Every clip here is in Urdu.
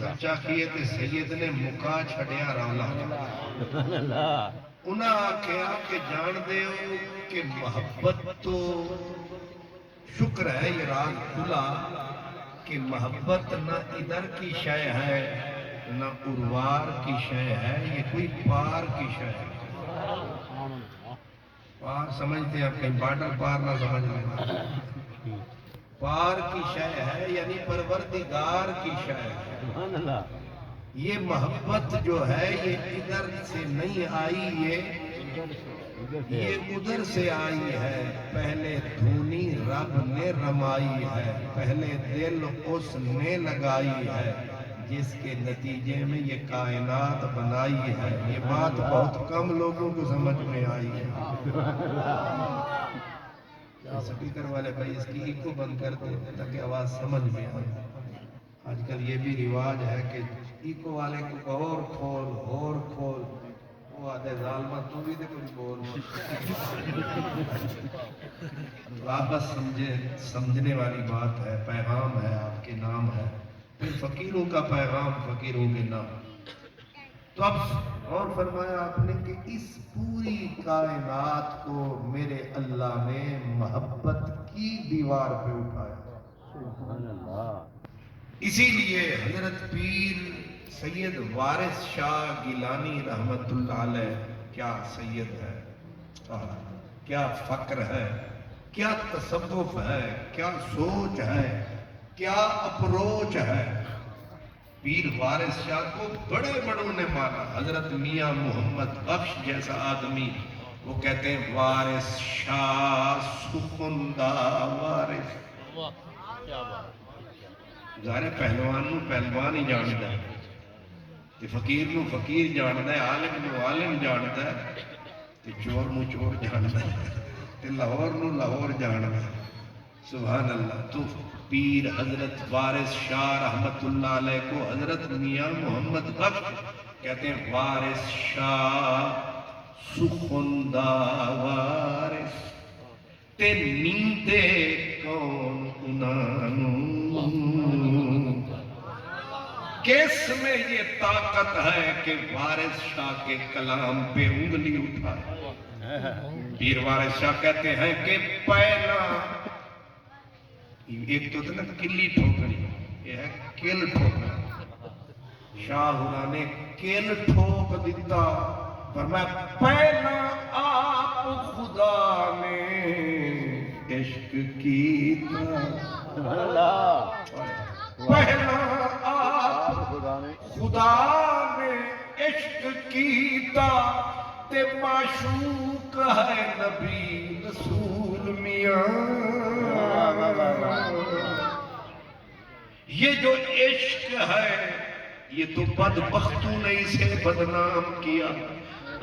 چرچا کیے تے سید نے مکا چھڑیا رولا انہاں آکھیا کہ جان دے ہو کہ محبت تو شکر ہے یہ راز کھلا کہ محبت نہ ادھر کی شے ہے نہ اروار کی شے ہے، یہ کوئی پار کی شے ہے۔ پار سمجھتے ہیں آپ کہیں بارڈر پار نہ سمجھ لیں، پار کی شے ہے یعنی پروردگار کی شے ہے۔ یہ محبت جو ہے یہ ادھر سے نہیں آئی، یہ ادھر سے آئی ہے۔ پہلے دھونی رب نے رمائی ہے، پہلے دل اس نے لگائی ہے جس کے نتیجے میں یہ کائنات بنائی ہے۔ یہ بات بہت کم لوگوں کو سمجھ میں آئی ہے۔ سپیکر والے بھائی اس کی ایکو بند کر دیں تاکہ آواز سمجھ میں آئے۔ آج کل یہ بھی رواج ہے کہ ایکو والے کو اور کھول وہ آدھے ظالمہ تو بھی دے کچھ بول۔ آپ بس سمجھنے والی بات ہے، پیغام ہے، آپ کے نام ہے، پھر فقیروں کا پیغام فقیروں کے نام۔ تو اب اور فرمایا آپ نے کہ اس پوری کائنات کو میرے اللہ نے محبت کی دیوار پہ اٹھایا۔ سبحان اللہ۔ اسی لیے حضرت پیر سید وارث شاہ گیلانی رحمت اللہ علیہ کیا سید ہے، کیا فقر ہے، کیا تصوف ہے، کیا سوچ ہے، کیا اپروچ ہے۔ پیر وارث شاہ کو بڑے بڑوں نے مانا، حضرت میاں محمد بخش جیسا آدمی وہ کہتے ہیں وارث شاہ سخندہ وارث۔ ظاہر پہلوان نو پہلوان ہی جانتا ہے، تے فقیر نو فقیر جانتا ہے، عالم نو عالم جانتا ہے، تے چور نو چور جانتا ہے، تے لاہور نو لاہور جانتا ہے۔ سبحان اللہ۔ تو پیر حضرت وارث شاہ رحمت اللہ علیہ کو حضرت میاں محمد بخش کہتے ہیں وارث شاہ سخندہ وارث تے نیندے کون انانوں، کس میں یہ طاقت ہے کہ وارث شاہ کے کلام پہ انگلی اٹھائے۔ پیر وارث شاہ کہتے ہیں کہ پہلا ایک تو تھا نا کلی ٹھوکری، یہ ہے کل ٹھوکری۔ شاہ ہورا نے کل ٹھوک دیتا، فرمایا پہلا آپ خدا نے عشق کیتا، پہلا آپ خدا نے عشق کیتا تے معشوق ہے نبی رسول میاں۔ یہ جو عشق ہے یہ تو بدبختوں نے اسے بدنام کیا،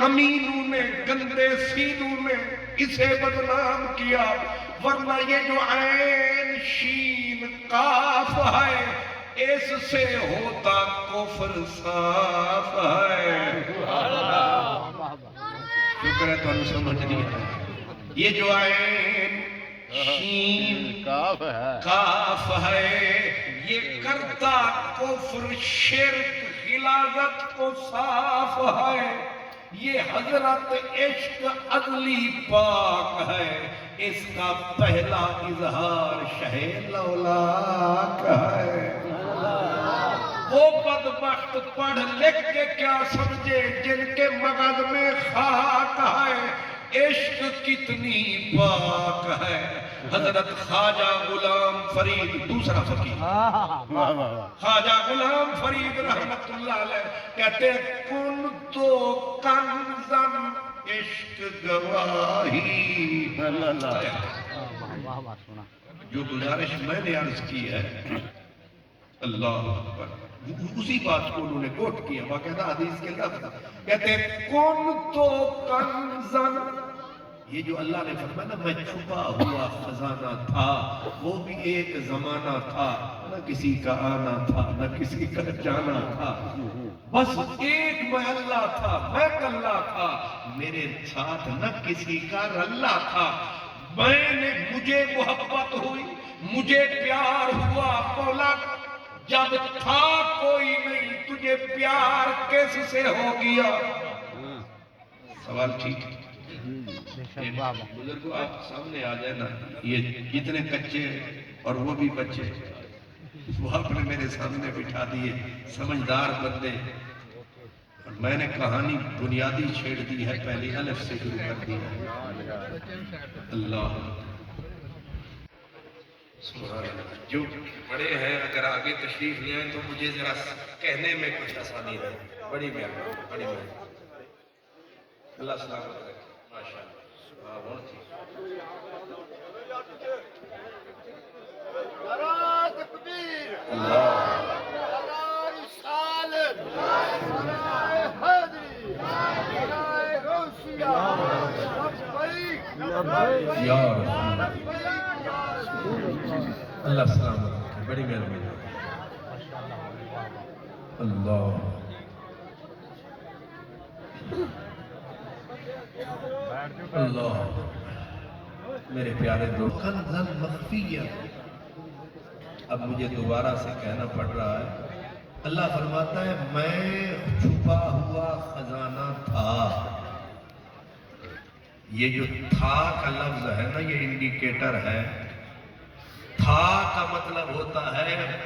امینوں نے گندے سینوں نے اسے بدنام کیا، ورنہ یہ جو عین شین قاف ہے اس سے ہوتا کفر صاف ہے۔ شکر ہے تو سمجھ نہیں ہے۔ یہ جو عین شین کاف ہے یہ کرتا کفر شرک غلاظت کو صاف ہے۔ یہ حضرت عشق عدلی پاک ہے، اس کا پہلا اظہار شہ لولاک ہے۔ وہ بدبخت پڑھ لکھ کے کیا سمجھے جن کے مغز میں خاک ہے، عشق کتنی پاک ہے۔ حضرت خواجہ غلام فرید دوسرا فقیر، خواجہ غلام فرید رحمت اللہ علیہ کہتے ہیں کن تو کنزن عشق گواہی۔ جو گزارش میں نے عرض کی ہے اللہ اکبر، اسی بات کو انہوں نے کوٹ کیا، باقاعدہ حدیث کے لفظ کہتے ہیں کن تو کنزن، یہ جو اللہ نے فرمایا نا میں چھپا ہوا خزانہ تھا، وہ بھی ایک زمانہ تھا، نہ کسی کا آنا تھا نہ کسی کا جانا تھا، بس ایک میں اللہ تھا، میں اللہ تھا، میرے ساتھ نہ کسی کا رلہ تھا۔ مجھے محبت ہوئی، مجھے پیار ہوا مولا، جب تھا کوئی نہیں تجھے پیار کس سے ہو گیا؟ سوال ٹھیک ہے؟ بزرگوں آپ سامنے آ جائے نا، یہ اتنے کچے اور وہ بھی بچے، وہ آپ نے میرے سامنے بٹھا دیے، سمجھدار بندے، اور میں نے کہانی بنیادی چھیڑ دی ہے، پہلی الف سے شروع کر دی ہے۔ اللہ سبحان اللہ۔ جو بڑے ہیں اگر آگے تشریف لے آئیں تو مجھے ذرا کہنے میں کچھ آسانی رہے۔ بڑی مہربانی، بڑی مہربانی۔ اللہ سلامت رکھے، ماشاء اللہ۔ بہت ٹھیک۔ اللہ سلامت رکھے، بڑی مہربانی۔ اللہ اللہ میرے پیارے دوست، کنزاً مخفیہ، اب مجھے دوبارہ سے کہنا پڑ رہا ہے۔ اللہ فرماتا ہے میں چھپا ہوا خزانہ تھا۔ یہ جو تھا کا لفظ ہے نا، یہ انڈیکیٹر ہے۔ تھا کا مطلب ہوتا ہے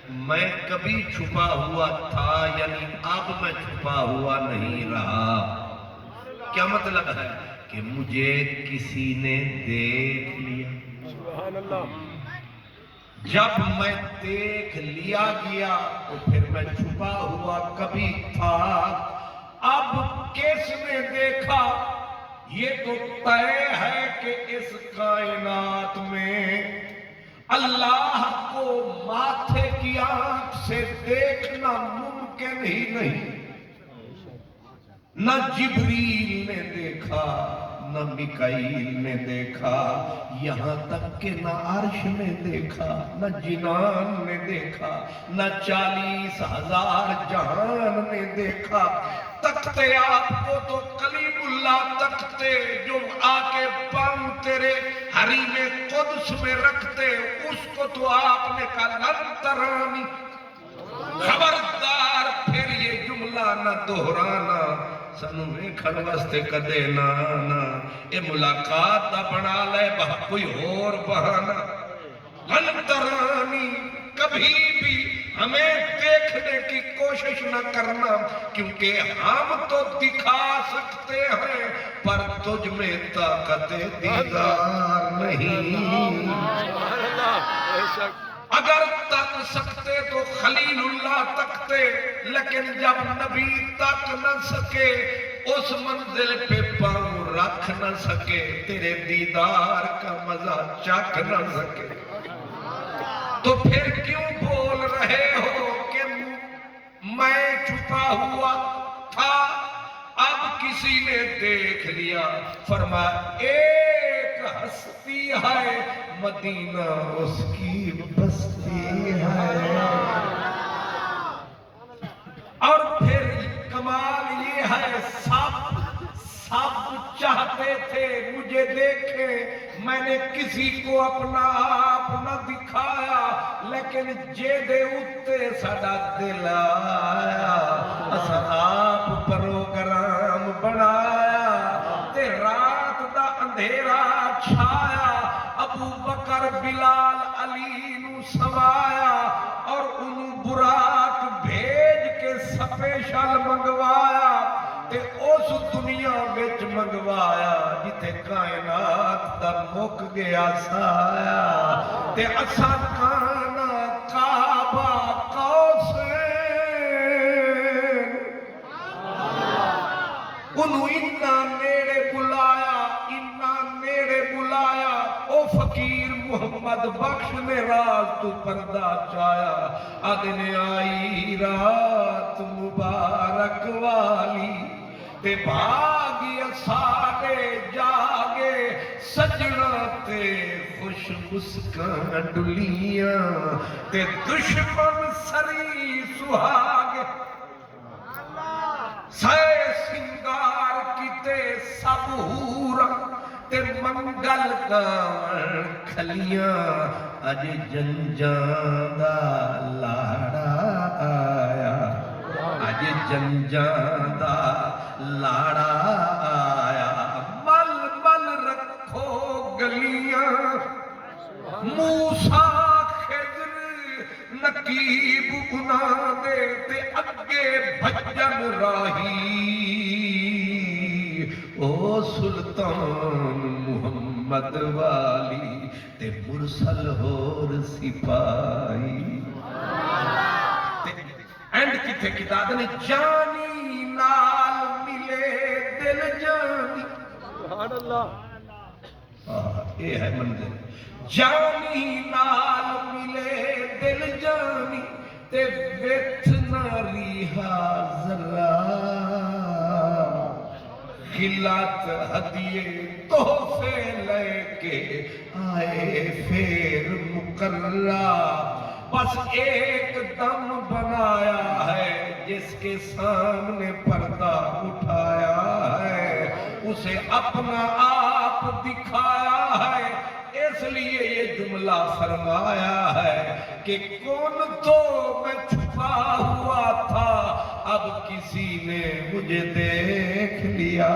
میں کبھی چھپا ہوا تھا، یعنی اب میں چھپا ہوا نہیں رہا۔ کیا مطلب ہے؟ کہ مجھے کسی نے دیکھ لیا۔ سبحان اللہ۔ جب میں دیکھ لیا گیا تو پھر میں چھپا ہوا کبھی تھا، اب کس نے دیکھا؟ یہ تو طے ہے کہ اس کائنات میں اللہ کو ماتھے کی آنکھ سے دیکھنا ممکن ہی نہیں۔ نہ جبریل نے دیکھا، نہ میکائیل نے دیکھا، یہاں تک کہ نہ عرش نے دیکھا، نہ جنان نے دیکھا، نہ 40,000 جہان نے دیکھا۔ تکتے آپ کو تو کلیم اللہ تکتے جو آ کے پاؤں تیرے حریم قدس میں رکھتے، اس کو تو آپ نے کہا لن ترانی۔ خبردار پھر یہ جملہ نہ دہرانا، سنو ویکھن واسطے کدے نہ آنا، اے ملاقات دا بنا لے کوئی اور بہانا۔ لن ترانی، کبھی بھی ہمیں دیکھنے کی کوشش نہ کرنا، کیونکہ ہم تو دکھا سکتے ہیں پر تجھ میں طاقت دیدار نہیں۔ اگر تک سکتے تو خلیل اللہ تکتے، لیکن جب نبی تک نہ سکے، اس منزل پہ پاؤں رکھ نہ سکے، تیرے دیدار کا مزہ چکھ نہ سکے، تو پھر کیوں بول رہے ہو کہ میں چھپا ہوا تھا اب کسی نے دیکھ لیا؟ فرمایا ایک ہستی ہے مدینہ اس کی بستی ہے۔ اور پھر کمال یہ ہے سب چاہتے تھے مجھے دیکھے، میں نے کسی کو اپنا آپ نہ دکھایا، لیکن جے دے اتے ساڈا دل آیا، اسا آپ پروگرام بنایا، تے رات دا اندھیرا چھایا، ابو بکر بلال علی نو سوایا، اور انہوں براق بھیج کے سپیشل منگوایا، تے اس دنیا وچ منگوایا جتے کائنات دا مک گیا سایا، تے اساں کانا کعبہ قوسین، انہوں اتنا نیڑے بلایا، اتنا نیڑے بلایا، او فقیر محمد بخش نے رات تو پردہ چایا، آدھنے آئی رات مبارک والی، تے بھاگی سارے جاگے، سجنا تے خوش مسکان ڈلیاں، تے دشمن سری سہاگے، سائے سنگار کیتے سب ہورا، تے منگل گاون کھلیاں، اج جنجاں دا لاڑا آیا۔ جنجان دا لاڑا آیا مل مل رکھو گلیاں موسیٰ خضر نقیب انہاں دے تے اگے بھجن راہی او سلطان محمد والی تے مرسل ہور سپاہی اینڈ کتھے کتاب نے جانی نال ملے دل جانی سبحان اللہ یہ ہے منظر جانی نال ملے دل جانی تے ویتھ ناری حاضرہ خلات ہدیے تحفے لے کے آئے پھر مقررہ بس ایک دم بنایا ہے جس کے سامنے پردہ اٹھایا ہے اسے اپنا آپ دکھایا ہے اس لیے یہ جملہ فرمایا ہے کہ کون تو میں چھپا ہوا تھا اب کسی نے مجھے دیکھ لیا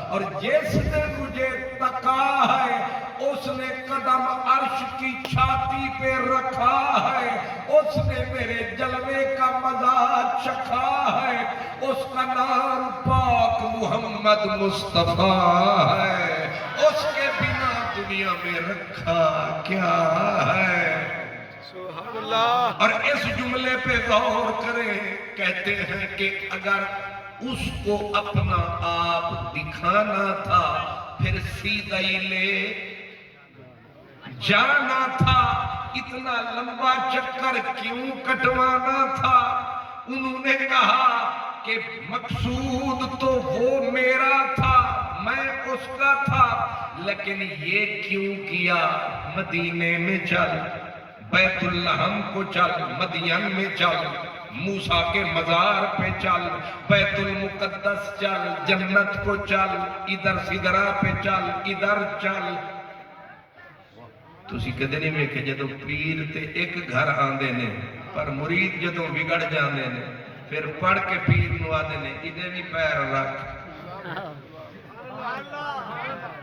اور جس نے مجھے تکا ہے اس نے قدم عرش کی چھاتی پہ رکھا ہے اس نے میرے جلوے کا مزہ چکھا ہے اس کا نام پاک محمد مصطفیٰ ہے اس کے بنا دنیا میں رکھا کیا ہے سبحان اللہ اور اس جملے پہ غور کریں کہتے ہیں کہ اگر اس کو اپنا آپ دکھانا تھا پھر سیدھا ہی لے جانا تھا اتنا لمبا چکر کیوں کٹوانا تھا انہوں نے کہا کہ مقصود تو وہ میرا تھا میں اس کا تھا لیکن یہ کیوں کیا مدینے میں چل بیت الحم کو چل مدین میں چل موسیٰ کے مزار پہ چل بیت المقدس چل جنت کو چل ادھر سدرہ پہ چل ادھر چل تسی کدے نہیں ویکھے جدوں پیر تے ایک گھر آندے نے پر مرید جدوں بگڑ جاندے نے پھر پڑھ کے پیر نو آدے نے ادھے بھی پیر رکھ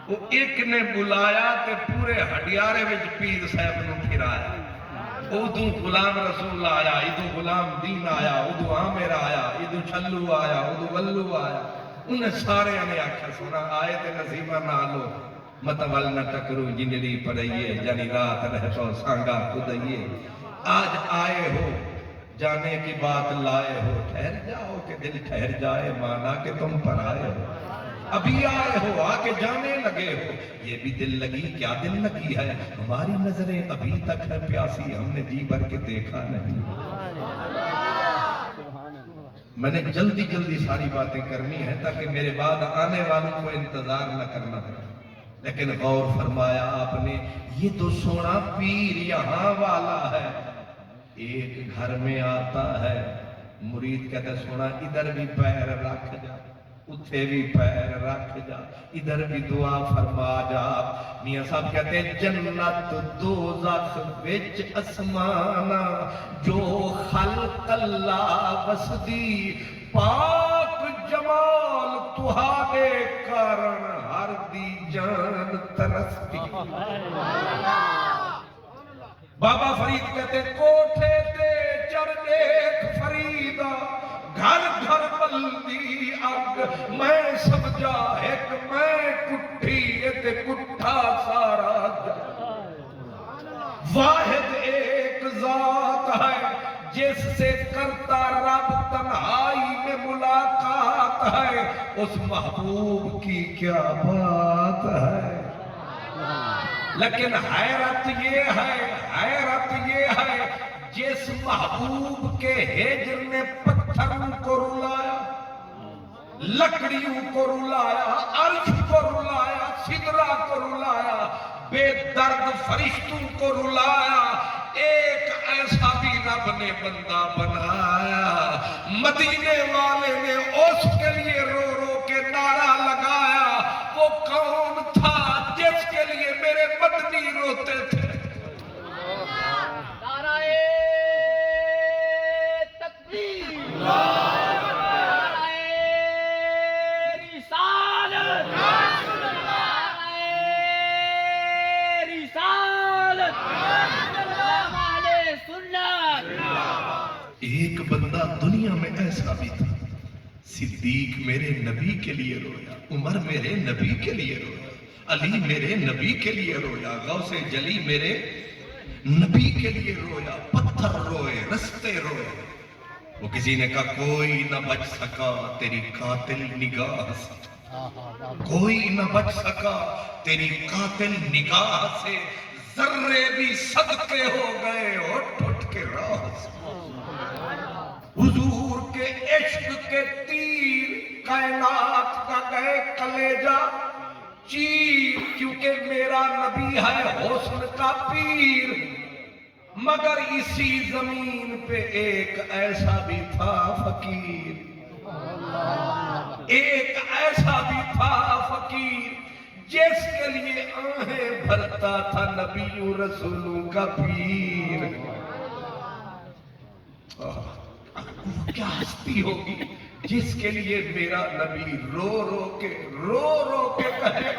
وہ ایک نے بلایا تے پورے ہڈیارے وچ پیر صاحب نو پھرایا ادو غلام رسول آیا ادو غلام دین آیا ادو عامر آیا ادو چھلو آیا ادو ولو آیا انہیں سارے نے آکھا سنا آئے تے نصیبہ نالو متول نہ ٹکرو جنری پڑھئیے جانی رات رہتو سانگا خودئیے آج آئے ہو جانے کی بات لائے ہو ٹھہر جاؤ کہ دل ٹھہر جائے مانا کہ تم پر آئے ہو ابھی آئے ہو آکے جانے لگے ہو یہ بھی دل لگی کیا دل لگی ہے ہماری نظریں ابھی تک ہے پیاسی ہم نے جی بھر کے دیکھا نہیں میں نے جلدی جلدی ساری باتیں کرنی ہے تاکہ میرے بعد آنے والوں کو انتظار نہ کرنا پڑے لیکن غور فرمایا آپ نے یہ تو سونا پیر یہاں والا ہے ایک گھر میں آتا ہے مرید کہتا ہے سونا ادھر بھی پیر رکھ جا اتھے بھی پیر رکھ جا ادھر بھی دعا فرما جا میاں صاحب کہتے ہیں جنت دوزخ وچ اسمانا جو خلق اللہ وسدی پاک جمال تہاڈے کارن ہر دی جان ترستی بابا فرید کہتے کوٹھے تے چڑھ دیکھ فریدا گھر گھر بلدی اگ میں سمجھا ایک میں کٹھی تے کٹھا سارا واحد ایک ذات ہے جس سے کرتا رب تنہائی میں ملاقات ہے اس محبوب کی کیا بات ہے لیکن حیرت یہ ہے جس محبوب کے ہجر نے پتھروں کو رلایا لکڑیوں کو رلایا عرش کو رلایا سدرہ کو رلایا بے درد فرشتوں کو رلایا ایک ایسا بھی رب نے بندہ بنایا مدینے والے نے اس کے لیے رو رو کے نعرہ لگایا وہ کون تھا جس کے لیے میرے مدنی روتے تھے نعرہ تکبیر ایک بندہ دنیا میں ایسا بھی تھا، صدیق میرے نبی کے لیے رویا، عمر میرے نبی کے لیے رویا، علی میرے نبی کے لیے رویا، غوث جلی میرے نبی کے لیے رویا، پتھر روئے، رستے روئے۔ وہ کسی نے کہا کوئی نہ بچ سکا تیری قاتل نگاہ سے، کوئی نہ بچ سکا تیری قاتل نگاہ سے، ذرے بھی صدقے ہو گئے اٹھ اٹھ کے راہ سے۔ حضور کے عشق کے تیر کائنات کا گئے کلیجہ چیر، کیونکہ میرا نبی ہے حسن کا پیر۔ مگر اسی زمین پہ ایک ایسا بھی تھا فقیر، ایک ایسا بھی تھا فقیر، جس کے لیے آہیں بھرتا تھا نبیوں رسولوں کا پیر۔ کیا ہستی ہوگی جس کے لیے میرا نبی رو رو کے کہے،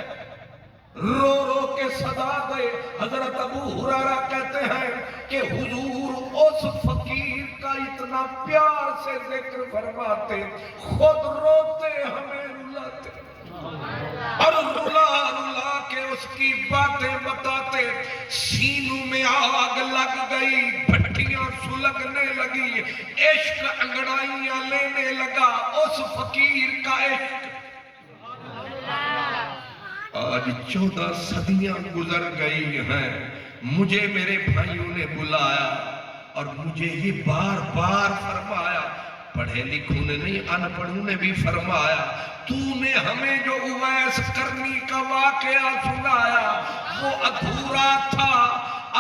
رو رو کے صدا دے۔ حضرت ابو ہریرہ کہتے ہیں کہ حضور اس فقیر کا اتنا پیار سے ذکر فرماتے، خود روتے ہمیں رلاتے، اور رلا رلا کے اس کی باتیں بتاتے۔ سینوں میں آگ لگ گئی، بھٹیاں سلگنے لگی، عشق انگڑائیاں لینے لگا اس فقیر کا عشق۔ آج 14 صدیاں گزر گئی ہیں، مجھے میرے بھائیوں نے بلایا اور مجھے یہ بار بار فرمایا، پڑھے لکھوں نے نہیں ان پڑھوں نے بھی فرمایا، تو نے ہمیں جو اویس کرنی کا واقعہ سنایا وہ ادھورا تھا،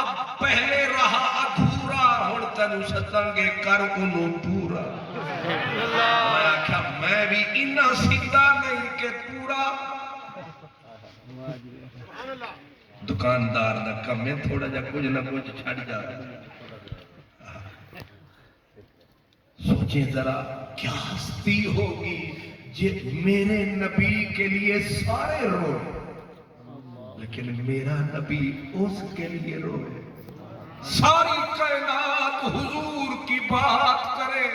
اب پہلے رہا ادھورا، ہن تینوں سداں گے کر انہوں پورا۔ میں آکھا میں بھی انہاں سیدھا نہیں کہ پورا۔ دکاندار دا کم ہے تھوڑا جا کچھ نہ کچھ چھڑ جاتا۔ سوچیں ذرا کیا ہستی ہوگی جے میرے نبی کے لیے سارے روئے، لیکن میرا نبی اس کے لیے روئے۔ ساری کائنات حضور کی بات کرے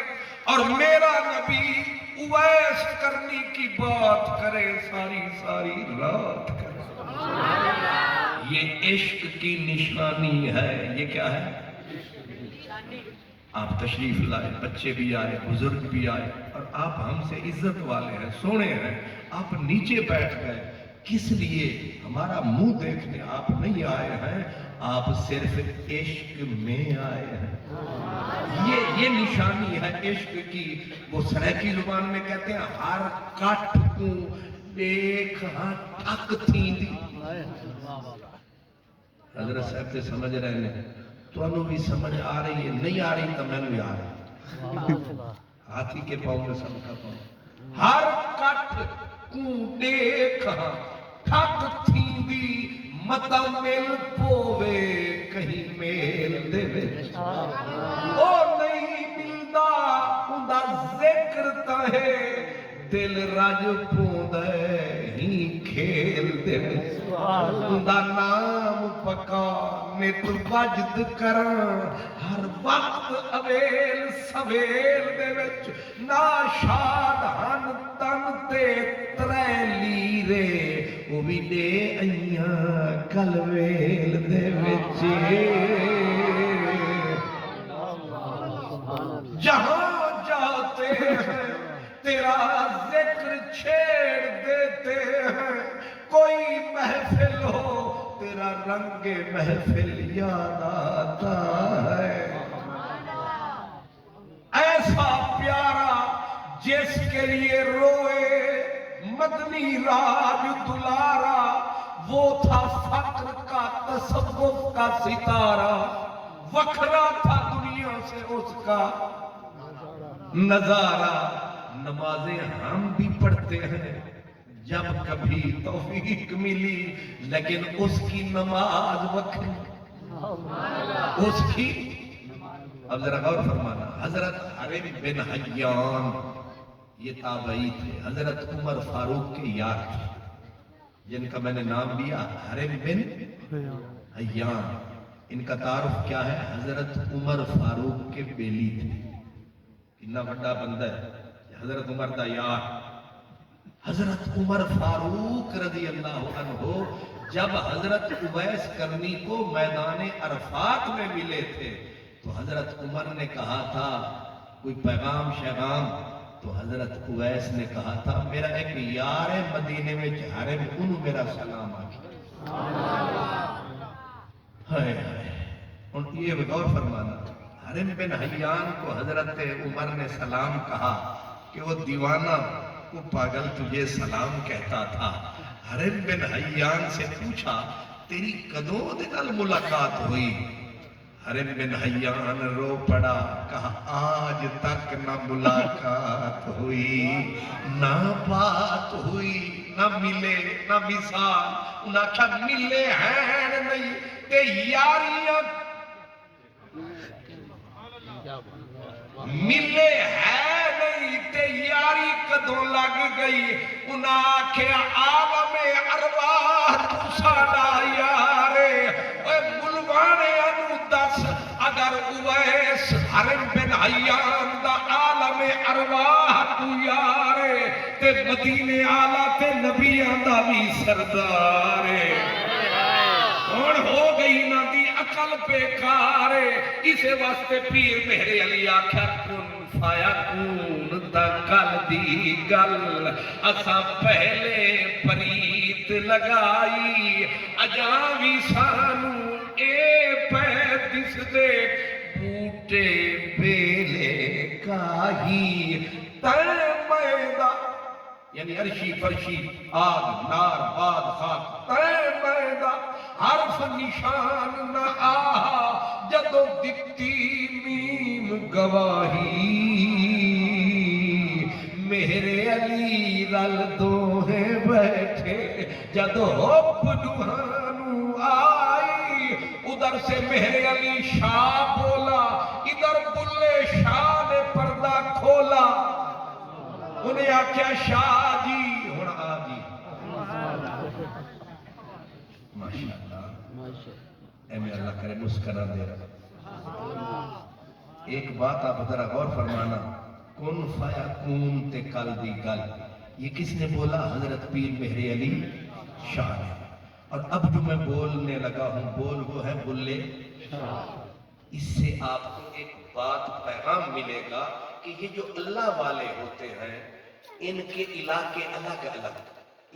اور میرا نبی اویس کرنی کی بات کرے، ساری ساری رات کرے۔ یہ عشق کی نشانی ہے۔ یہ کیا ہے؟ آپ تشریف لائے، بچے بھی آئے، بزرگ بھی آئے، اور آپ ہم سے عزت والے ہیں، سونے ہیں، آپ نیچے بیٹھ گئے، کس لیے؟ ہمارا منہ دیکھنے آپ نہیں آئے ہیں، آپ صرف عشق میں آئے ہیں۔ یہ نشانی ہے عشق کی۔ وہ سریکی زبان میں کہتے ہیں ہر کٹ کو دیکھ ہاں ٹھک تھی دی۔ حضرت صاحب سے سمجھ رہے ہیں، تو انہوں بھی سمجھ آ رہی ہے، نہیں آ رہی تو میں نے آ رہی۔ ہاتھی کے پاؤں میں سب کا پاؤں۔ ہر کٹ کو دیکھ ہاں ٹھک تھی دی، متا مل پووے کہیں میل دے وچ، او نہیں ملدا اوندا ذکر تاہے، دل رج پوندے ہی کھیل دے وچ، اوندا نام پکا نت وجد کراں، ہر وقت اویل سویل دے وچ، نا شاد ہن تن تے ترے لیرے، وہ بھی دے ایاں کلویل دے وچ۔ جہاں جاتے ہیں تیرا ذکر چھیڑ دیتے ہیں، کوئی محفل ہو تیرا رنگ محفل یاد آتا ہے۔ ایسا پیارا جس کے لیے روئے مدنی راج دلارا، وہ تھا فقر کا تصوف کا ستارہ، وکھرا تھا دنیا سے اس کا نظارہ۔ نمازیں ہم بھی پڑھتے ہیں جب کبھی توفیق ملی، لیکن اس کی نماز وکھری، اس کی۔ اب ذرا غور فرمانا، حضرت حرم بن حیان یہ تابعی تھے، حضرت عمر فاروق کے یار تھے، جن کا میں نے نام لیا حرم بن حیان۔ ان کا تعارف کیا ہے؟ حضرت عمر فاروق کے بیلی تھے۔ اتنا بڑا بندہ ہے حضرت عمر دا یار حضرت عمر فاروق رضی اللہ عنہ جب حضرت اویس کرنی کو میدان عرفات میں ملے تھے تو حضرت عمر نے کہا تھا کوئی پیغام شیغام، تو حضرت اویس نے کہا تھا میرا ایک یار مدینے میں حرم انہوں میرا سلام آگیا۔ ہائے ہائے، ان یہ غور فرمانا، حرم بن حیان کو حضرت عمر نے سلام کہا کہ وہ دیوانہ وہ پاگل تجھے سلام کہتا تھا۔ حرم بن حیان سے پوچھا تیری کدوں دے نال ملاقات ہوئی؟ حرم بن حیان رو پڑا، کہا آج تک نہ ملاقات ہوئی، نہ بات ہوئی، نہ ملے نہ مثال، انہاں کہا ملے ہیں نہیں تے یاریاں ملے ہے نہیں تے یاری کدوں لگ گئی، انہاں آکھیا عالم ارواح تو ساڈا یارے، اے ملوانے انو دس اگر اویس حرم بن حیان دا عالم ارواح تو یارے تے مدینے آلہ تے نبیاں دا بھی سردارے، اور ہو گئی نہ دی عقل بیکارے۔ اسے واسطے پیر مہر علی آکھیا کن فیکون دا گل دی گل اساں پہلے پریت لگائی، اجاوی سانو اے پہ دس دے بوٹے بیلے کاہی تیمیدہ، یعنی عرشی فرشی آگ نار باد خاک تیمیدہ حرف نشان نہ آہا جدو دکتی میم گواہی، میرے علی رل دوہے بیٹھے جدو حب جوہانو آئی، ادھر سے مہر علی شاہ بولا ادھر بلے شاہ نے پردہ کھولا، انہیں آکھیا شاہ جی ہن آ جی، ماشاءاللہ اے میں اللہ کرے مسکرا دے رہا۔ ایک بات آپ ذرا غور فرمانا، کن فیکون تے کل دی گل، یہ کس نے بولا؟ حضرت پیر مہر علی شاہ نے۔ اور اب جو میں بولنے لگا ہوں بول وہ ہے بلے شاہ۔ اس سے آپ کو ایک بات پیغام ملے گا کہ یہ جو اللہ والے ہوتے ہیں ان کے علاقے الگ الگ،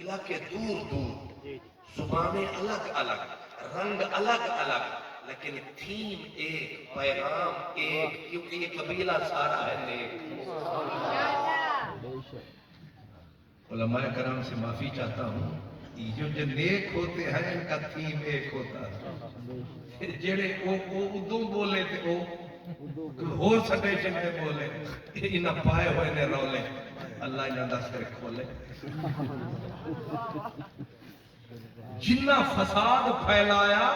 علاقے دور دور، زبانیں الگ الگ، رنگ الگ الگ، لیکن تھیم ایک، پیغام ایک، کیونکہ یہ قبیلہ سارا ہے نیک۔ علماء کرام سے معافی چاہتا ہوں، یہ جو نیک ہوتے ہیں ان کا تھیم ایک ہوتا ہے، جڑے اردو بولے تھے وہ ہور سٹیشن پہ بولے، انہاں پائے ہوئے نے رولے، اللہ انہاں دا سر کھولے۔ جنہ فساد پھیلایا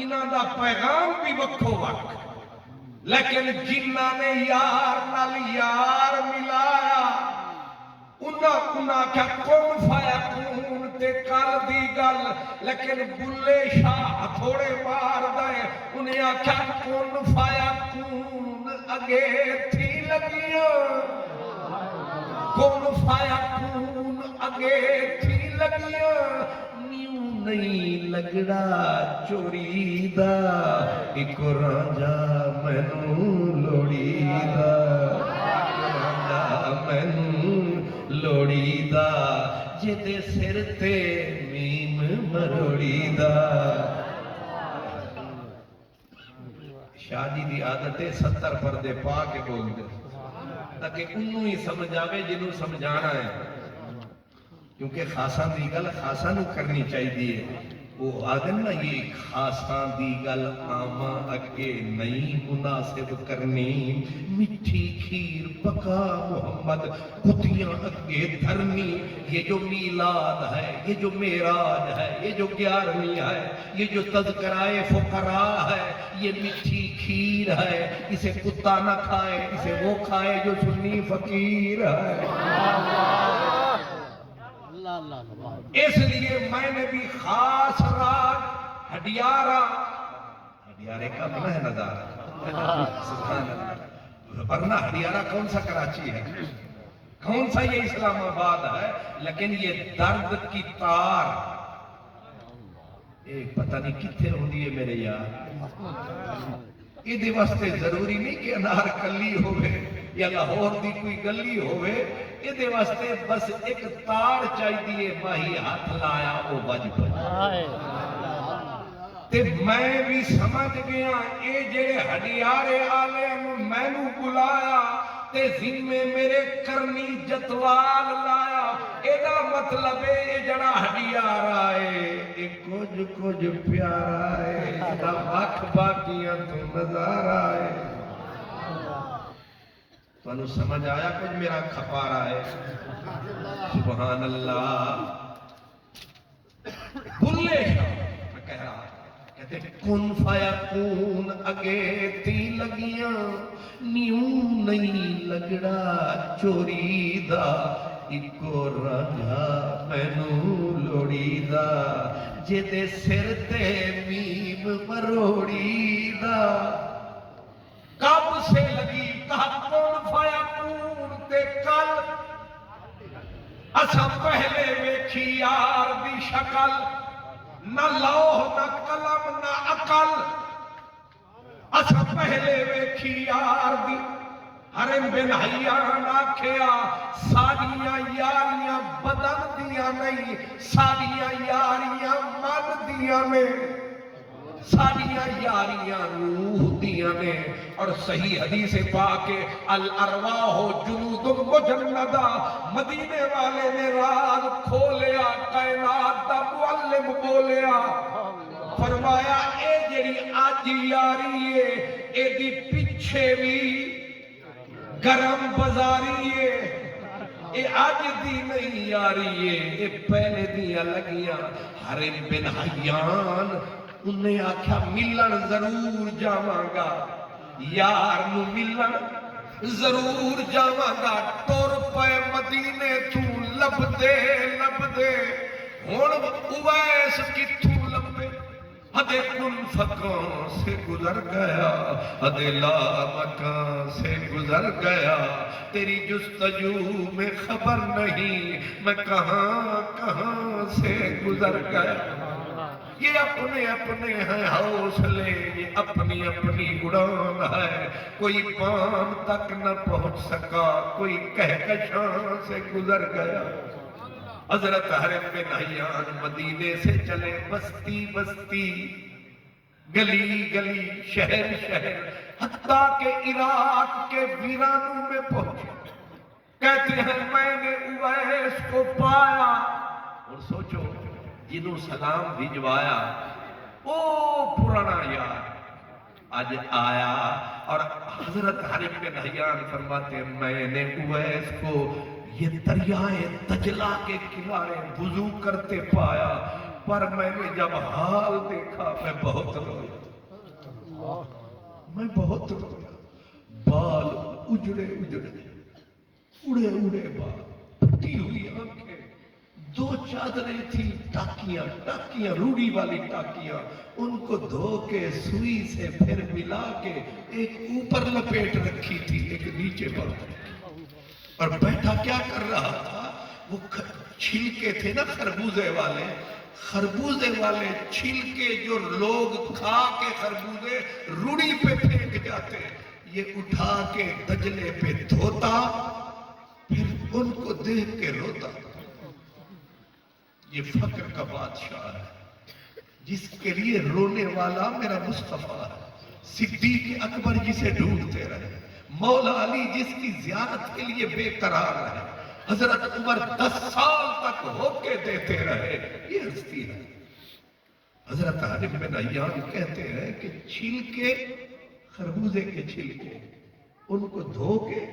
انہاں دا پیغام بھی وکھو وقت، لیکن جنہ نے یار نال یار ملایا انہاں کیا کن فیکون تے کل دی گل، لیکن بلے شاہ تھوڑے مار دے، انہیں آکھیا کن فیکون اگے تھی لگیاں، کن فیکون اگے تھی لگیاں، نیوں نہیں لگڑا چوری دا، ایک رانجا مینوں لوڑی دا، ایک رانجا مینوں لوڑی دا، جدے سر تے میم مروڑی دا۔ شاہ جی دی عادت ہے 70 پردے پا کے بول دے تاکہ انہوں ہی سمجھ آوے جنہوں سمجھانا ہے، کیونکہ خاصان دی گل خاصان نو کرنی چاہیے۔ وہ آدم نا یہ خاصان دی گل آما اگے نہیں مناسب کرنی، مٹھی کھیر پکا محمد کتیاں اگے دھرنی، یہ جو میلاد ہے، یہ جو معراج ہے، یہ جو 11ویں ہے، یہ جو تذکرہ فقراء ہے، یہ مٹھی کھیر ہے، اسے کتا نہ کھائے، اسے وہ کھائے جو سنی فقیر ہے۔ اس لیے میں نے بھی خاص راگ ہڈیارہ، ہڈیارے کا اپنا ہے نظارہ، سبحان اللہ، ورنہ ہریانہ کون سا کراچی ہے، کون سا یہ اسلام آباد ہے، لیکن یہ درد کی تار پتہ نہیں کتنے ہوندی ہے میرے یار۔ یہ واسطے ضروری نہیں کہ انار کلی ہوئے یا لاہور دی کوئی گلی ہوئے، یہ واسطے بس ایک تار چاہیے، ماہی ہاتھ لایا او بج تے میں بھی سمجھ گیا اے جڑے ہڈیارے آلے میں نو بلایا تے ذمے میرے کرنی جتوال لایا، ایدہ مطلب اے جڑا ہڈیار آئے اے کچھ پیارا ہے، ایدہ وقت باقیاں تو نظار آئے۔ تو انہوں سمجھ آیا کچھ میرا کھپارا ہے، سبحان اللہ۔ بلے شاہ میں کہہ رہا کہتے کن فیکون اگے تی لگیاں نیوں نہیں لگڑا چوری دا اکو رنگا مینوں لوڑی دا جے دے سر تے میم مروڑی دا۔ کب سے لگی کہا کن فیکون تے کل اسا پہلے ویکھی یار دی شکل، نہ لوح نہ قلم نہ عقل، اسا پہلے ویکھی یار دی۔ حرم بن حیان آکھیا ساڑیاں یاریاں بدن دیاں نہیں، ساڑیاں یاریاں من دیاں نے، ساڑیاں یاریاں روح دیاں نے۔ اور صحیح حدیث پاک الارواح جنود مجندہ، مدینے والے نے راز کھولیا، کائنات دا معلم بولیا، فرمایا اے جڑی آج یاری ہے اے دی پیچھے بھی گرم بازاری ہے، اے آج دی نہیں یاری ہے، اے پہلے دیا لگیاں۔ حرم بن حیان انہیں آکھا ملن ضرور جاواں گا، یار نو ملن ضرور جاواں گا، ٹور پے مدینے تو لب دے ہون اویس کتھوں لبے، ہدے کن فکان سے گزر گیا، ہدے لا مکان سے گزر گیا، تیری جستجو میں خبر نہیں میں کہاں سے گزر گیا۔ یہ اپنے اپنے ہیں حوصلے، یہ اپنی اپنی اڑان ہے، کوئی پان تک نہ پہنچ سکا، کوئی کہکشاں سے گزر گیا۔ حضرت حرم بن حیان مدینے سے چلے بستی بستی، گلی گلی، شہر شہر، حتیٰ کہ عراق کے ویرانوں میں پہنچے۔ کہتے ہیں میں نے اویس کو پایا، اور سوچو جنہوں سلام بھیجوایا او پرانا یار آج آیا، اور حضرت حرم بن حیان فرماتے ہیں میں نے اویس کو یہ دریائے دجلہ کے کنارے وضو کرتے پایا، پر میں نے جب حال دیکھا میں بہت رویا، میں بہت رویا، بال اجڑے اڑے اڑے بال، پھٹی ہوئی آنکھیں، دو چادریں تھی ٹاکیاں روڑی والی ٹاکیاں، ان کو دھو کے سوئی سے پھر ملا کے ایک اوپر لپیٹ رکھی تھی، ایک نیچے پر، اور بیٹھا کیا کر رہا تھا، وہ چھلکے تھے نا خربوزے والے چھلکے جو لوگ کھا کے خربوزے روڑی پہ پھینک جاتے، یہ اٹھا کے دجلے پہ دھوتا، پھر ان کو دیکھ کے روتا۔ یہ فقر کا بادشاہ ہے جس کے لیے رونے والا میرا مصطفیٰ ہے، صدیق اکبر جسے ڈھونڈتے رہے، مولا علی جس کی زیارت کے لیے بے قرار رہے، حضرت عمر 10 سال تک ہوکے دیتے رہے، یہ ہستی ہے۔ حضرت حرم بن حیان کہتے ہیں کہ چھلکے خربوزے کے چھلکے ان کو دھو کے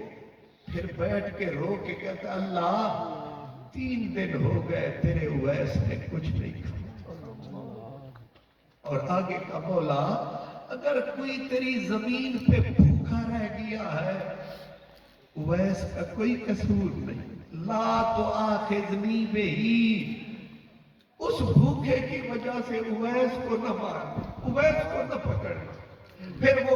پھر بیٹھ کے رو کے کہتا اللہ 3 دن ہو گئے تیرے اویس نے کچھ نہیں کھایا، اور آگے کا مولا اگر کوئی تیری زمین پہ بھوکا رہ گیا ہے اویس کا کوئی قصور نہیں، لا تو آخذنی بہی، اس بھوکے کی وجہ سے اویس کو نہ مارنا، اویس کو نہ پکڑنا۔ پھر وہ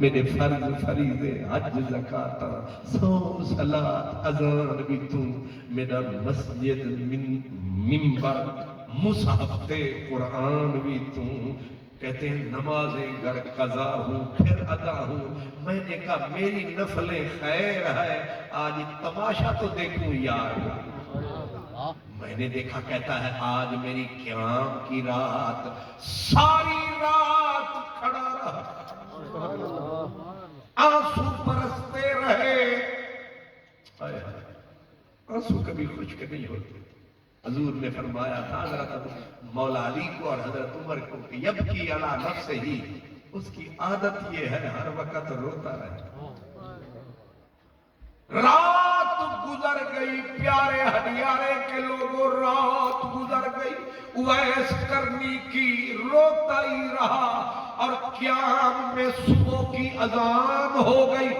میرے فرض فریضے حج زکاتاں صوم صلاۃ اذان بھی تو، میرا مسجد منبر مصحف تے قرآن بھی تو، کہتے ہیں نمازیں گر قضا ہوں پھر ادا ہوں، میں نے کہا میری نفلیں خیر ہے، آج تماشا تو دیکھوں یار، میں نے دیکھا کہتا ہے آج میری قیام کی رات ساری رات کھڑا رہا، آنسو برستے رہے، آنسو کبھی خشک نہیں ہوتے۔ حضور نے فرمایا تھا حضرت مولا علی کو اور حضرت عمر کو کہ یبکی علی نفسہ ہی، اس کی عادت یہ ہے ہر وقت روتا رہے۔ رات گزر گئی پیارے ہڈیارے کے لوگوں، رات گزر گئی، اویس کرنی کی روتا ہی رہا، اور قیام میں صبح کی اذان ہو گئی۔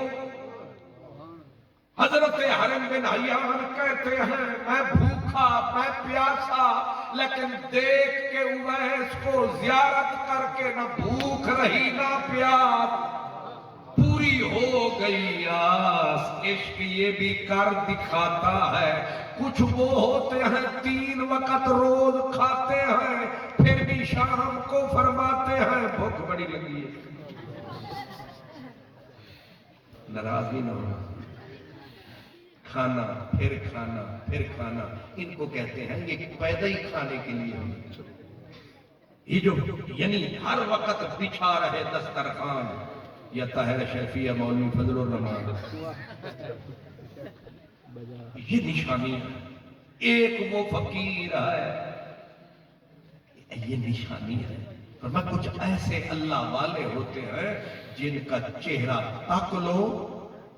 حضرت حرم بن حیان کہتے ہیں میں بھوکا میں پیاسا، لیکن دیکھ کے اویس کو زیارت کر کے نہ بھوک رہی نہ پیاس، پوری ہو گئی آس۔ عشق یہ بھی کر دکھاتا ہے، کچھ وہ ہوتے ہیں 3 وقت روز کھاتے ہیں، پھر بھی شام کو فرماتے ہیں بھوک بڑی لگی ہے۔ ناراض نہیں نہ ہونا، کھانا پھر کھانا پھر کھانا، ان کو کہتے ہیں یہ پیدا ہی کھانے کے لیے ہوئی، یہ جو یعنی ہر وقت بچھا رہے دسترخوان، یا طاہر شیفی یا مولوی فضل الرحمان، یہ نشانی ہے۔ ایک وہ فقیر ہے، یہ نشانی ہے۔ فرمایا کچھ ایسے اللہ والے ہوتے ہیں جن کا چہرہ تک لو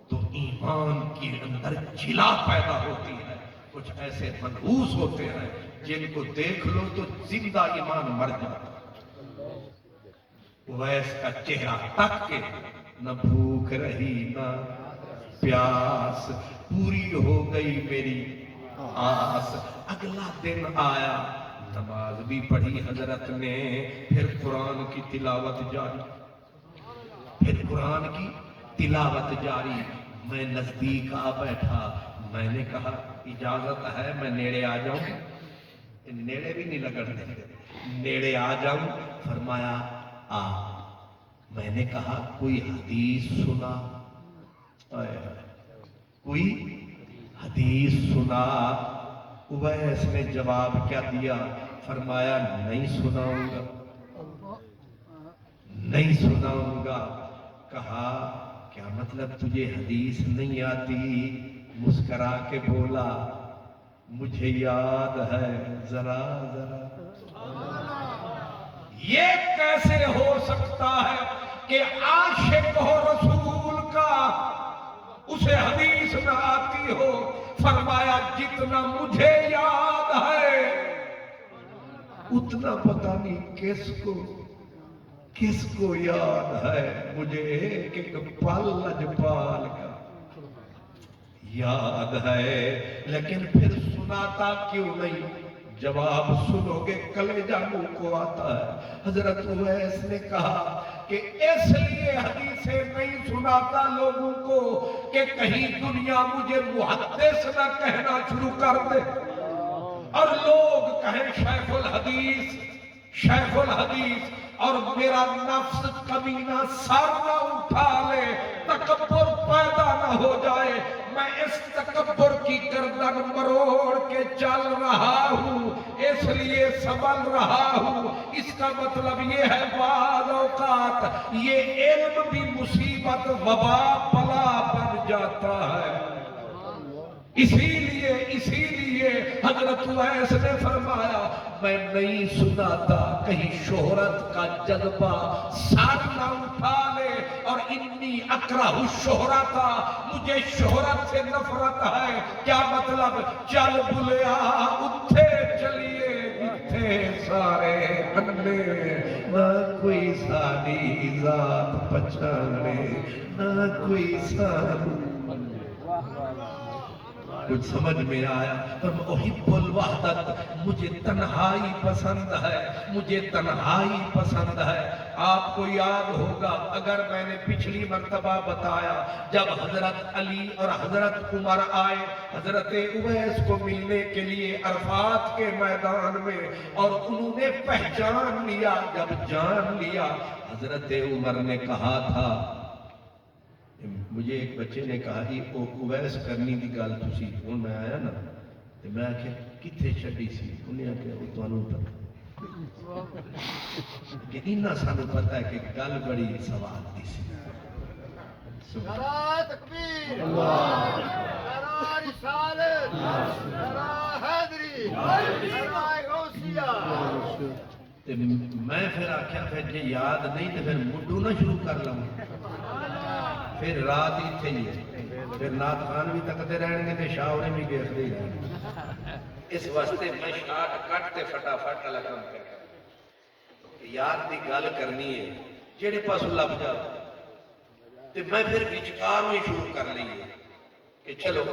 تو ایمان کے اندر جلا پیدا ہوتی ہے، کچھ ایسے منحوس ہوتے ہیں جن کو دیکھ لو تو زندہ ایمان مر جاتا۔ اویس کا چہرہ تک کے نہ بھوک رہی نہ پیاس، پوری ہو گئی میری آس۔ اگلا دن آیا، نماز بھی پڑھی حضرت نے، پھر قرآن کی تلاوت جاری، پھر قرآن کی تلاوت جاری۔ میں نزدیک آ بیٹھا، میں نے کہا اجازت ہے میں نیڑے آ جاؤں؟ نیڑے بھی نہیں لگڑنے، نیڑے آ جاؤں؟ فرمایا آ۔ میں نے کہا کوئی حدیث سنا؟ کوئی حدیث سنا؟ اویس نے جواب کیا دیا؟ فرمایا نہیں سناؤں گا، نہیں سناؤں گا۔ کہا کیا مطلب تجھے حدیث نہیں آتی؟ مسکرا کے بولا مجھے یاد ہے ذرا ذرا۔ یہ کیسے ہو سکتا ہے کہ عاشق ہو رسول کا اسے حدیث نہ آتی ہو؟ فرمایا جتنا مجھے یاد ہے اتنا پتہ نہیں کس کو یاد ہے۔ مجھے ایک ایک پل لجپال کا یاد ہے، لیکن پھر سناتا کیوں نہیں؟ جواب سنو گے کلیجہ منہ کو آتا ہے۔ حضرت اویس نے کہا کہ اس لیے حدیثیں نہیں سناتا لوگوں کو کہ کہیں دنیا مجھے محدث نہ کہنا شروع کر دے، اور لوگ کہیں شیخ الحدیث شیخ الحدیث، اور میرا نفس کمینہ سر نہ اٹھا لے، تکبر پیدا نہ ہو جائے۔ میں اس تکبر کی گردن مروڑ کے چل رہا ہوں، اس لیے سنبھل رہا ہوں۔ اس کا مطلب یہ ہے بعض اوقات یہ علم بھی مصیبت وبا بلا بن جاتا ہے۔ اسی لیے حضرت اویس نے فرمایا میں نہیں سناتا، کہیں شہرت کا جذبہ سر نہ اٹھا لے، اور انی اکرہ الشہرت، مجھے شہرت سے نفرت ہے۔ کیا مطلب؟ چل بلیا اتھے چلیے جتھے سارے انے، نہ کوئی ساری ذات پہچانے، نہ کوئی ساری کچھ سمجھ میں آیا۔ احب الوحدت، مجھے تنہائی پسند ہے، مجھے تنہائی پسند ہے۔ آپ کو یاد ہوگا اگر میں نے پچھلی مرتبہ بتایا جب حضرت علی اور حضرت عمر آئے حضرت اویس کو ملنے کے لیے عرفات کے میدان میں، اور انہوں نے پہچان لیا، جب جان لیا حضرت عمر نے کہا تھا، مجھے ایک بچے نے کہا جی اویس کرنی دی گل تسی ہن میں آیا نا تے میں آخیا کتھے چھڈی سی، انہیں آخیا وہ تانوں پتہ کہ اتنا سانوں پتہ ہے کہ گل بڑی سوال دی سی۔ نعرہ تکبیر، نعرہ رسالت، نعرہ حیدری، نعرہ غوثیہ۔ میں پھر آخیا پھر جی یاد نہیں تو پھر مڈو نہ شروع کر لوں، پھر رات ہی تھے ہی پھر نات خان بھی تکتے رہن گے تو شاہ انہیں بھی دیکھتے ہی رہیں گے۔ اس واسطے میں شاٹ کٹ تے فٹافٹ والا کام کر یاد دی گل کرنی ہے جہے پاسوں لب جاؤ تو میں پھر وچکار ہی شروع کر لی ہے کہ چلو،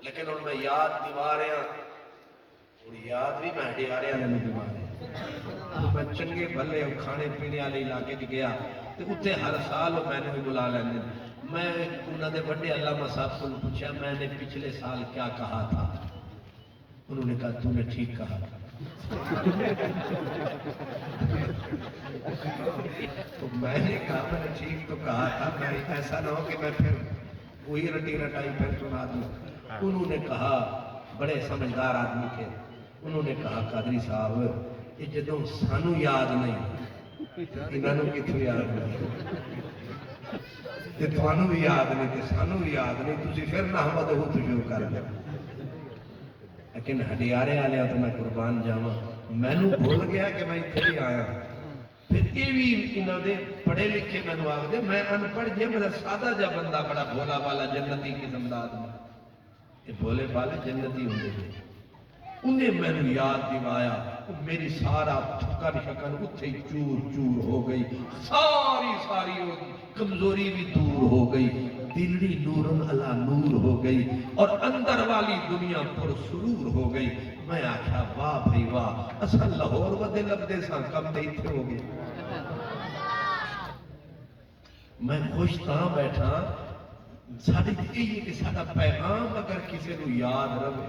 لیکن ہوں میں یاد دیوا رہا ہوں، یاد بھی میں ہڈیا رہا نہیں دیوا رہا۔ میں چنگے بھلے کھانے پینے والے علاقے چ گیا تو اتنے ہر سال وہ میں نے بھی بلا لینے، میں انہوں نے بڑے علامہ صاحب کو پوچھا میں نے پچھلے سال کیا کہا تھا، انہوں نے کہا تو نے ٹھیک کہا تھا۔ تو میں نے کہا میں نے ٹھیک تو کہا تھا، میں ایسا نہ ہو کہ میں پھر وہی رٹی رٹائی پھر سنا دوں۔ انہوں نے کہا، بڑے سمجھدار آدمی تھے، انہوں نے کہا قادری صاحب یہ جدوں سانو یاد نہیں انہوں نے کتوں یاد نہیں، تے تھانوں بھی یاد نہیں تے سانو بھی یاد نہیں، تسی پھر نہ ہمیں تو شروع کر دیں۔ لیکن ہڈیارے والے تو میں قربان جاواں، مینوں بھول گیا کہ میں اتنے ہی آیا۔ پھر یہ بھی انہوں نے پڑھے لکھے مینوں آخدے میں ان پڑھ جی میرا سادہ جا بندہ بڑا بھولا والا جنتی قسم دا آدمی، یہ بھولے والے جنتی ہوندے تھے۔ انہیں میں نے یاد دوایا، میری سارا تھکن شکن اتھے چور چور ہو گئی، ساری کمزوری بھی دور ہو گئی، دلڑی نورن علا نور ہو گئی، اور اندر والی دنیا پر سرور ہو گئی۔ میں آکھا واہ بھائی واہ، اصل لاہور ودے لبدے ساں کم تے اتھے ہو گئے۔ میں خوش تاں بیٹھا ساڑھے یہ کہ ساڑھا پیغام اگر کسی کو یاد رہے،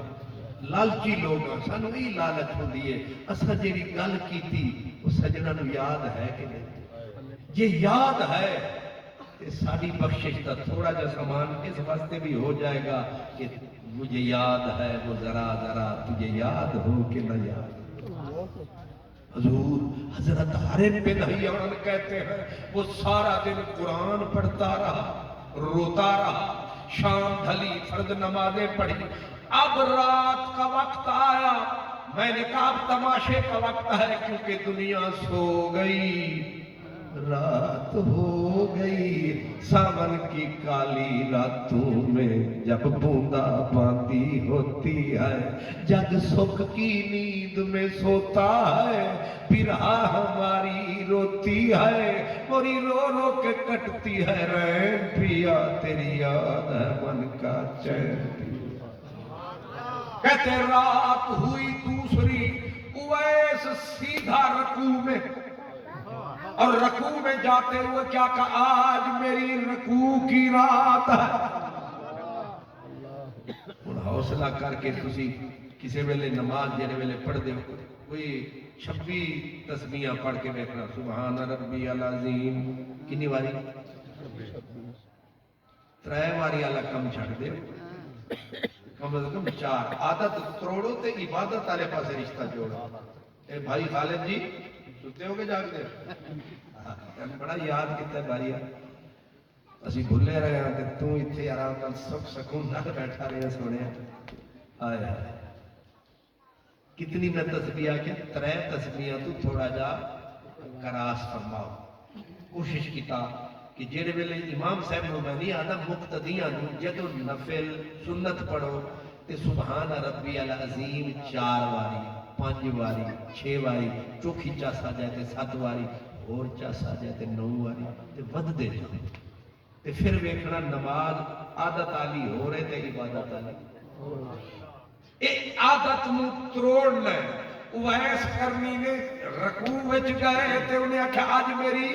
لالچی لوگ سانو ہی لالچ ہوندی ہے، اسا جیڑی گل کیتی وہ سجنا نو یاد ہے کہ نہیں؟ یہ یاد ہے کہ ساری بخشش کا تھوڑا جا سامان اس واسطے بھی ہو جائے گا کہ مجھے یاد ہے وہ ذرا ذرا تجھے یاد ہو کہ نہ یاد۔ حضور حضرت حارث بن حیان کہتے ہیں وہ سارا دن قرآن پڑھتا رہا، روتا رہا، شام ڈھلی فرض نمازیں پڑھی، اب رات کا وقت آیا، میں نے کہا اب تماشے کا وقت ہے کیونکہ دنیا سو گئی، رات ہو گئی، ساون کی کالی راتوں میں جب بوندا باندی ہوتی ہے، جگ سکھ کی نیند میں سوتا ہے، برہا ہماری روتی ہے، موری رو رو کے کٹتی ہے رین پیا، تیری یاد ہے من کا چین پیا۔ کہتے رات ہوئی دوسری، اویس سیدھا رکوع میں، اور رکوع میں جاتے ہوئے کیا کہا آج میری رکوع کی رات ہے۔ اور حوصلہ کر کے تسی کسی ویلے نماز جڑے ویلے پڑھ دے کوئی 26 تسبیحاں پڑھ کے دیکھنا، سبحان ربی العظیم کنی واری؟ 3 واری والا کم چھڑ دے، کم از کم 4 عادت توڑو تے عبادت والے پاسے رشتہ جوڑو۔ اے بھائی خالد جی ستے ہو کے جاگتے بڑا یاد کیتا ہے بھائی، اسی بھولے رہے ہیں کہ تو اتنے آرام نال سکھ سکون نال بیٹھا رہے سونے۔ آئے آئے کتنی میں تسبیح کہ 3 تسبیحاں تو تھوڑا جا کراس فرماؤ، کوشش کیتا کہ جڑے ویلے امام صاحب نو میں نہیں آتا مقتدیاں نو جدو نفل سنت پڑھو تے سبحان ربی العظیم 4 واری 5 واری 6 واری، چوکھی چاسا جائے تے 7 واری، اور چاسا جائے تے 9 واری، تے ود دے جائے تے پھر ویکھنا نماز عادت آلی ہو رہے تے عبادت آلی۔ ਇਹ ਆਦਤ ਨੂੰ ਤੋੜਨਾ ਹੈ। ਉਵੈਸ ਕਰਨੀ ਨੇ ਰਕੂ ਵਿੱਚ ਗਏ ਤੇ ਉਹਨੇ ਆਖਿਆ ਅੱਜ ਮੇਰੀ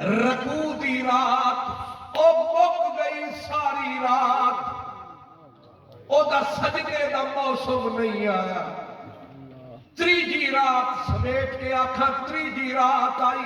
ਰਕੂ ਦੀ ਰਾਤ ਉਹ ਮੁੱਕ ਗਈ ਸਾਰੀ ਰਾਤ, ਉਹਦਾ ਸਜਦੇ ਦਾ ਮੌਸਮ ਨਹੀਂ ਆਇਆ। ਤੀਜੀ ਰਾਤ ਸਮੇਟ ਕੇ ਆਖਾਂ ਤੀਜੀ ਰਾਤ ਆਈ,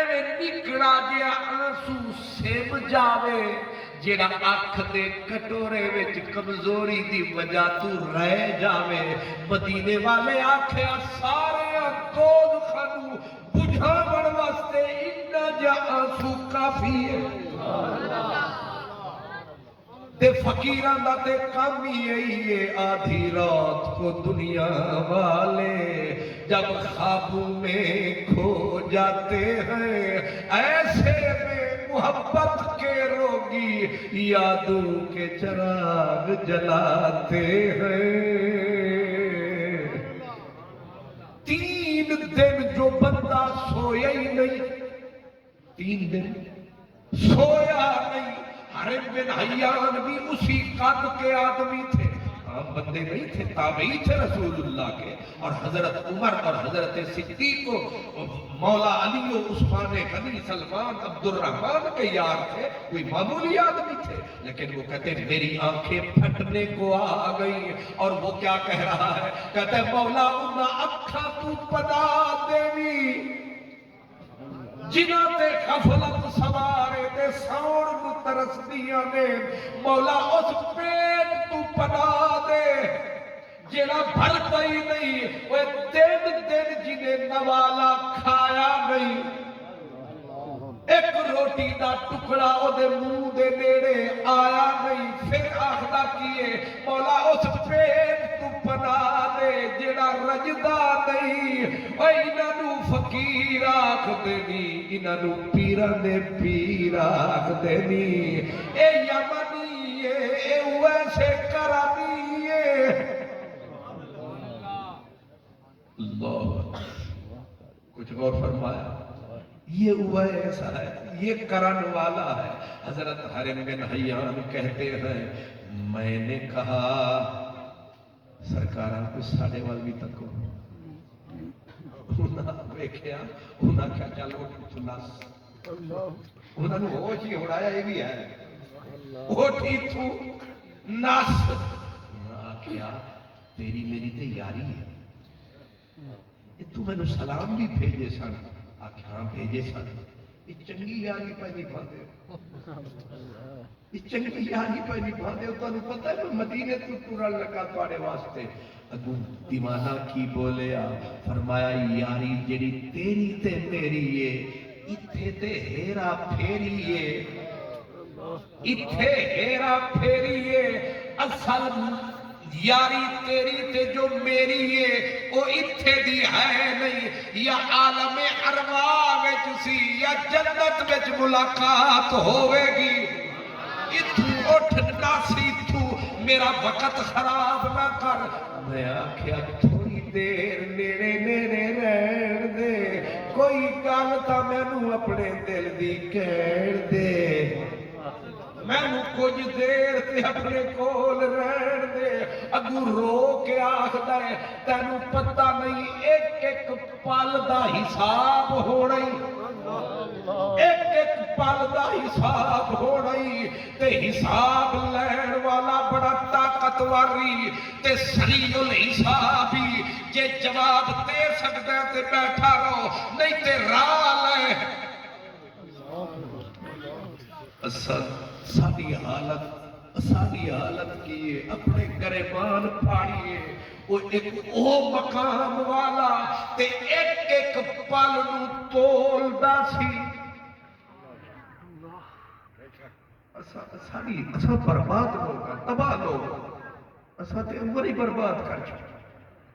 ایویں نکڑا جیا آنسو سم جاوے جیڑا اکھ دے کٹورے وچ کمزوری دی وجہ تو رہ جاوے مدینے والے آکھیا سارے دوزخاں نوں بجھاون واسطے اتنا جا آنسو کافی ہے تے فقیران دا تے کام ہی یہی ہے آدھی رات کو دنیا والے جب خوابوں میں کھو جاتے ہیں ایسے میں محبت کے روگی یادوں کے چراغ جلاتے ہیں 3 دن جو بندہ سویا ہی نہیں 3 دن سویا نہیں حرم بن حیان بھی اسی قد کے آدمی تھے عام بندے نہیں تھے تابعی تھے رسول اللہ کے اور حضرت عمر اور حضرت صدیق کو مولا علی و عثمان غنی سلمان عبد الرحمن کے یار تھے کوئی معمولی آدمی تھے لیکن وہ کہتے ہیں میری آنکھیں پھٹنے کو آ گئی اور وہ کیا کہہ رہا ہے کہتے ہیں مولا انہاں اکھاں تو پنا دیوی جنہاں تے غفلت سوارے تے ساؤن نو ترس دیاں نے مولا اس پیٹ تو پنا دے جیڑا بھرتا ہی نہیں وہ دن جنہیں نوالا کھایا نہیں ایک روٹی دا ٹکڑا او دے منہ دے نیڑے آیا نہیں پھر آخدا کیے مولا اس پیٹ تو پنا دے جیڑا رجدا نہیں او انہاں نو فقیر آکھ دینی انہاں نو پیران دے پیر آکھ دینی اے یمنی اے ویسے کرانی اللہ کچھ غور فرمایا یہ ہوا ایسا ہے یہ کرن والا ہے حضرت حرم بن حیان کہتے ہیں میں نے کہا سرکاراں کو ساڑے وال بھی تکو انہاں ویکھیا انہاں کیا چلو نس انہاں نو ہوش ہی اڑایا یہ بھی ہے اٹھی تو نس کیا تیری میری تے یاری ہے تو میں نے سلام بھی بھیجے سن آکھاں بھیجے سن یہ چنگی یاری پہ نہیں پاتے یہ چنگی یاری پہ نہیں پاتے تو انہوں پتہ ہے میں مدینے تو ٹورن لگا تواڑے واسطے اگو دیوانہ کی بولیا فرمایا یاری جڑی تیری تے میری ہے اتھے تے ہیرا پھیری ہے اتھے ہیرا پھیری ہے اصل یاری تیری تے جو میری ہے وہ اتھے دی ہے نہیں یا عالم ارواح وچ سی یا جنت وچ ملاقات ہوئے گی اتھو اٹھ ناسی تو میرا وقت خراب نہ کر میں آکھیا تھوڑی دیر نیڑے نیڑے رہن دے کوئی گل تا مینوں اپنے دل دی کہن دے میں نو کچھ دیر تے اپنے کول رہن دے اگو رو کے آخدا ہے تینوں پتہ نہیں ایک ایک پل دا حساب ہونا ایک ایک پل دا حساب ہونا تے حساب لین والا بڑا طاقتوری تے سریع الحسابی جے جواب دے سکتا ہے تے بیٹھا رہو نہیں تے راہ لے ساری حالت کیے اپنے گریبان پھاڑیے وہ ایک او مقام والا تے ایک ایک پل نو تول دا سی اسا برباد لوگا تباہ لوگ اسا تے عمر ہی برباد کر چکے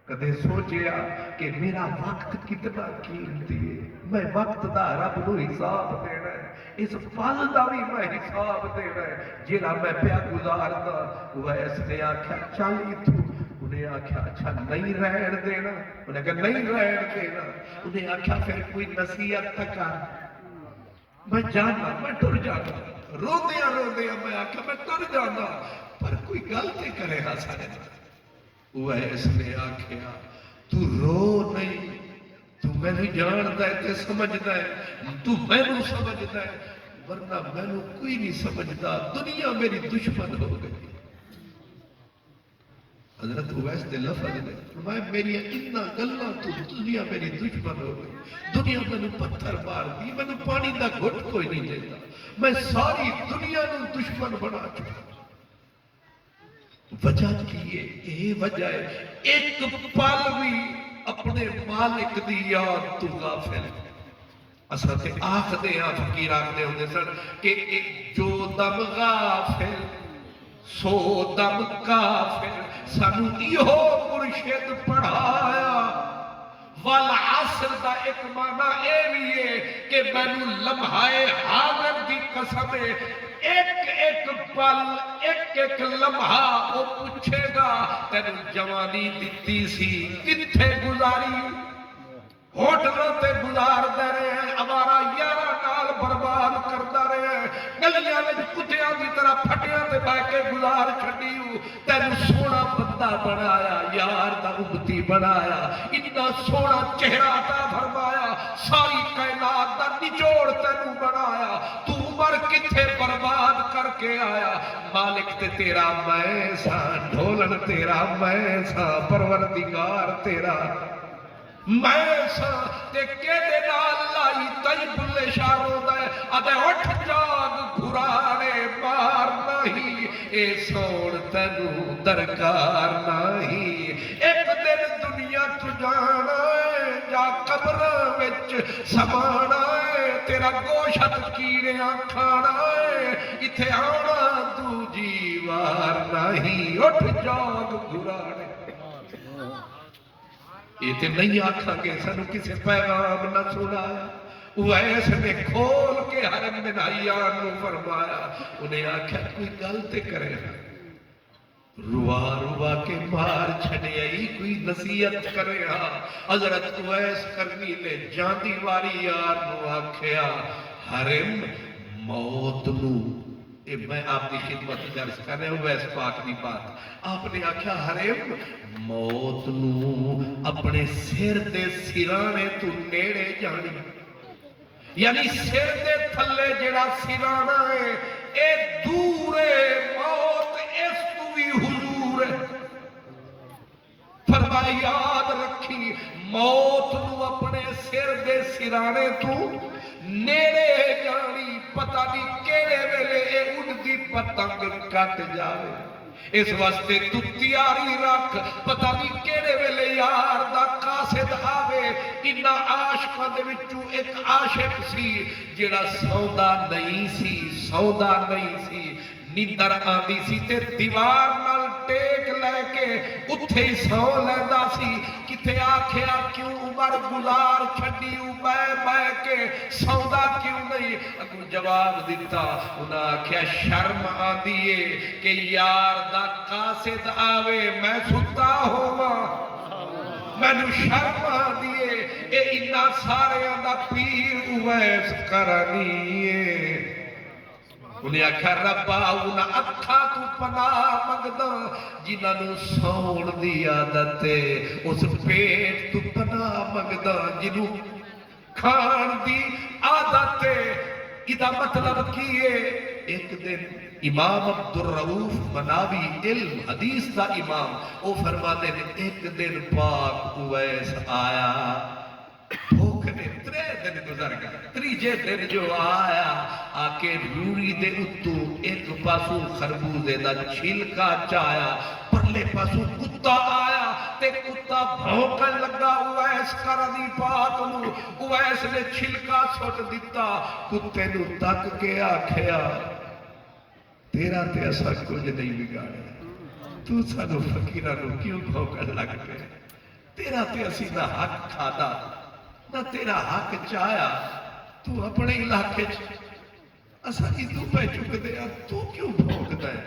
کدے سوچیا کہ میرا وقت کتنا قیمتی ہے میں وقت دا رب نو حساب دینا ہے اس پل دا بھی میں حساب دینا ہے جیڑا میں پیا گزارتا ویس نے آکھیا چل ایتھوں انہیں آکھیا اچھا نہیں رہن دینا انہیں کہا نہیں رہن دینا انہیں آکھیا پھر کوئی نصیحت تکا میں جانا میں ٹر جانا رو دیا میں آکھیا میں ٹر جانا پر کوئی غلطی کرے گا سارے ویس نے آکھیا تو رو نہیں تو میں نے جانتا ہے تے سمجھتا ہے تو میں نے سمجھتا ہے ورنہ میں نے کوئی نہیں سمجھتا دنیا میری دشمن ہو گئی حضرت اویس دے لفظ نے فرمایا میری اتنا گلاں تو دنیا میری دشمن ہو گئی، دنیا مینوں پتھر مار دی، مینوں پانی دا گھٹ کوئی نہیں دیتا، میں ساری دنیا نو دشمن بنا چکا۔ وجہ کی ہے؟ یہ وجہ ہے ایک پل بھی اپنے مالک دی یاد تو غافل۔ اساں تے آکھدے ہاں، فقیر آکھدے ہوندے سن کہ جو دم غافل سو دم کافر، سانو ایہو مرشد پڑھایا۔ والعصر دا ایک معنی اے بھی ہے کہ مینوں لمحہ حاضر دی قسم ہے، ایک ایک پل ایک ایک لمحہ وہ پوچھے گا تینوں جوانی دتی سی کتھے گزاری؟ ہوٹلوں تے گزار دے رہے ہیں، ہمارا یارہ نال برباد کرتا رہے ہیں، گلیاں میں کتیاں کی طرح پھٹیاں تے بہ کے گزار چھڈی ہوں، تینوں سونا بندہ بنایا، یار دا امتی بنایا، اتنا سونا چہرہ عطا فرمایا، ساری کائنات دا نچوڑ تینوں بنایا، تو عمر کتھے برباد کر کے آیا؟ مالک تے تیرا میں سا، ڈھولن تیرا میں سا، پروردگار تیرا میں سا، تے کیدے نال لائی تائی بلے شاروں دے ادھے اٹھ جاگ گھرانے مار نہیں، اے سوڑ تینوں درکار نہیں، ایک دن دنیا تو جانا ہے، جا قبر وچ سمانا ہے، تیرا گوشت کیڑیاں کھانا ہے، اتھے آنا دوجی وار نہیں، اٹھ جاگ گھرانے۔ یہ تے نہیں آکھا کہ سانو کسی پیغام نہ سنایا۔ اویس نے کھول کے حرم بن حیان نو فرمایا، انہیں آکھا کوئی گل تے کرے، روا روا کے مار چھڑے آئی، کوئی نصیحت کرے ہاں۔ حضرت اویس کرنی نے جاندی واری یار نو آکھیا، حرم موت نو، میں آپ کی خدمت درس کر رہے ہوں، ویس پاک دی بات، آپ نے آکھیا حرم موت نو اپنے سر دے سرانے تو نیڑے جانی، یعنی سر دے تھلے جڑا سرانا ہے اے دور ہے، موت اس تو بھی حضور ہے۔ فرمایا یاد رکھی موت نو اپنے سر دے سرانے تو نیڑے جانی، پتہ نہیں کیڑے ویلے اے اڑدی پتنگ کٹ جاوے، اس واسطے تو تیاری رکھ، پتہ نہیں کیڑے ویلے یار دا قاصد آوے۔ انہا عاشقاں دے وچوں ایک عاشق سی جڑا سوندا نہیں سی، سوندا نہیں سی، نیندر آندی سی تے دیوار نال ٹیک لے کے اتھے ہی سو لیندا سی، کتے آکھیا کیوں عمر گزار چھڈی بے کے سوندا کیوں نہیں؟ اگوں جواب دیتا، انہاں آکھیا شرم آندی ہے کہ یار دا قاصد آوے میں ستا ہوواں، مینوں شرم آندی ہے، اے انہاں ساریاں دا پیر اویس کرانی ہے۔ انہیں آکھا ربا انہاں اکھا تو پناہ مگدا جنہاں نو سون دی عادت ہے، اس پیٹ تو پناہ مگدا جنہوں کھان دی عادت ہے۔ ادا مطلب کی ہے؟ ایک دن امام عبدالرؤف مناوی علم حدیث دا امام او فرماتے ہیں ایک دن پاک اویس آیا، بھوک نے 3 دن گزر گئے، تریجے دن جو آیا آکے روڑی دے اتو ایک پاسو خربوزے دا چھلکا چایا، پرلے پاسو کتا آیا تے کتا بھوکن لگا اویس کرنی پاک نو، اویس نے چھلکا سوٹ دیتا، کتے نو تک کے آکھیا تیرا تے ایسا کچھ نہیں بگاڑے، تو سانو فقیرہ نو کیوں بھوکن لگ پہ، تیرا تے اسی نہ حق کھادا نہ تیرا حق چاہیا، تو اپنے علاقے اسا ہی تو پہ چک دیا، تو کیوں بھوکتا ہے؟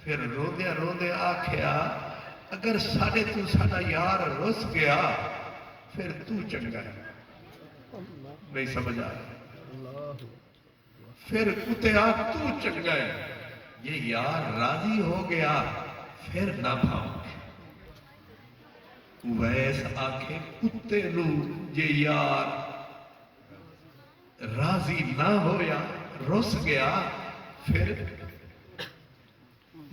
پھر رو دیا آکھیا اگر ساڑے تو ساڑا یار رس گیا پھر تو چنگا ہے، نہیں سمجھ آیا، پھر کتیا تو چنگا ہے، یہ یار راضی ہو گیا پھر نہ بھاؤں۔ اویس آکھے کتے نو جے یار راضی نہ ہویا رس گیا پھر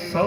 100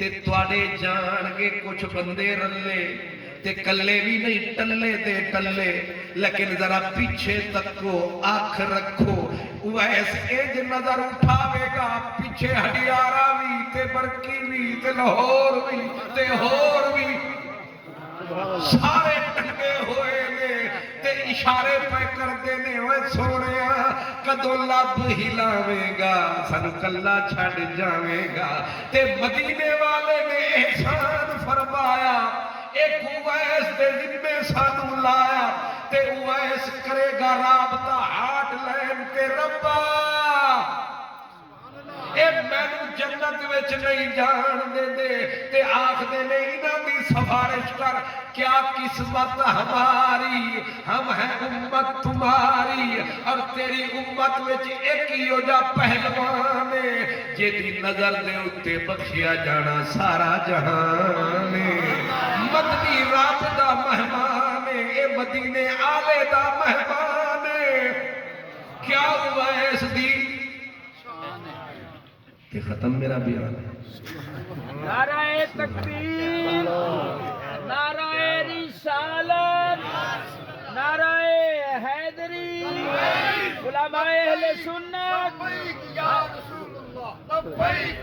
تے تواڈے جان گے کچھ بندے رلے تے کلے بھی نہیں ٹلے تے ٹلے لیکن ذرا پیچھے تکو آنکھ رکھو اویس اج نظر اٹھاوے گا پیچھے ہڈیارا بھی تے برکی بھی تے لاہور بھی تے ہور بھی سارے ٹنگے ہوئے نے تے اشارے پہ کردے نے اوے سونیا کدو لب ہلاویں گا سانو کلا چھڈ جاویں گا تے مدینے والے نے احسان فرمایا ایک اویس دے ذمے سانو لایا تے اویس کرے گا رابطہ ہاٹ لین تے ربا اے مینوں جنت وچ نہیں جان دے دے تے آکھ دے نے انہاں دی سفارش کر کیا قسمت ہماری ہم ہیں امت تمہاری اور تیری امت وچ ایک ہی ہو جا پہلوان جیدی نظر دے اتے بخشیا جانا سارا جہان مدنی رب دا مہمان اے مدینے آلے دا مہمان کیا ہوا اس دی کہ ختم میرا بیان ہے نعرہ تکبیر نعرہ رسالت نعرہ حیدری علماء اہل سنت لبیک یا رسول اللہ لبیک